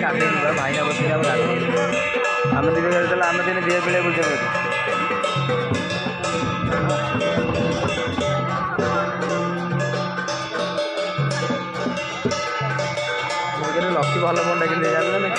ଗାଧୋଇ ଭାଇନା ବସିକି ଆମେ ଗାଧୋଇ ଆମେ ଦିନେ ଗାଧୋଇଥିଲା ଆମେ ଦିନେ ଝିଅ ପିଲା ବୁଝେ ଲକି ଭଲ ଫୋନ୍ଟା କିଣିଲେ ଜାଣିଲେ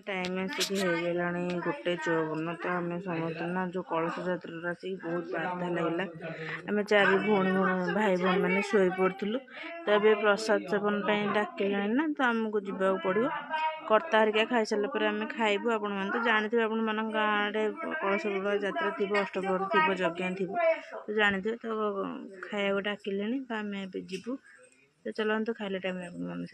टाइम आसिक गोटे 54 तो आम समस्त ना जो कलश यात्रा आसिक बहुत बाधा लगला आम 4 भौणी भाई भौणी मैंने शोई पड़ू तो ये प्रसाद सेवन डाकिले ना तो आमको जावाक पड़ो कर्ता हरिका खाई सारे आम खाइबू आपण मैंने तो जानते आपण मान गाँव कलश यात्रा थी अष्टप्रहर थी यज्ञ थी तो जानते तो खाया डाकिले तो आम जीवु तो चलते खाइले टाइम आप जमी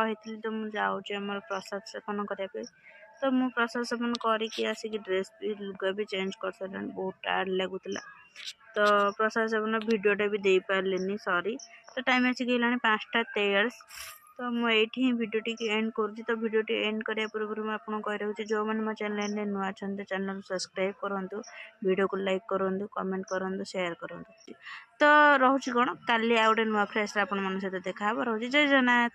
आपी तो मुझे जाऊँ प्रसाद सेवन करने तो मु प्रसाद सेवन करके आसिक ड्रेस भी लुगा भी चेंज कर सारे बहुत टायर्ड लगुला तो प्रसाद सेवन भिडटा भी दे पारे सॉरी तो टाइम आसिक 5टा 23 तो मुझे ही भिडियो टी एंड करुँच तो भिडियो टी एंड करने पूर्व मुझे आपको कही रखी जो मैंने मो चैनल नुआ अच्छा चैनल सब्सक्राइब करूँ वीडियो को लाइक करूँ कमेंट करूँ शेयर करूँ तो रोचे कौन काली आ गए नुआ फ्रेश आप सहित देखा रोचे जय जगन्नाथ।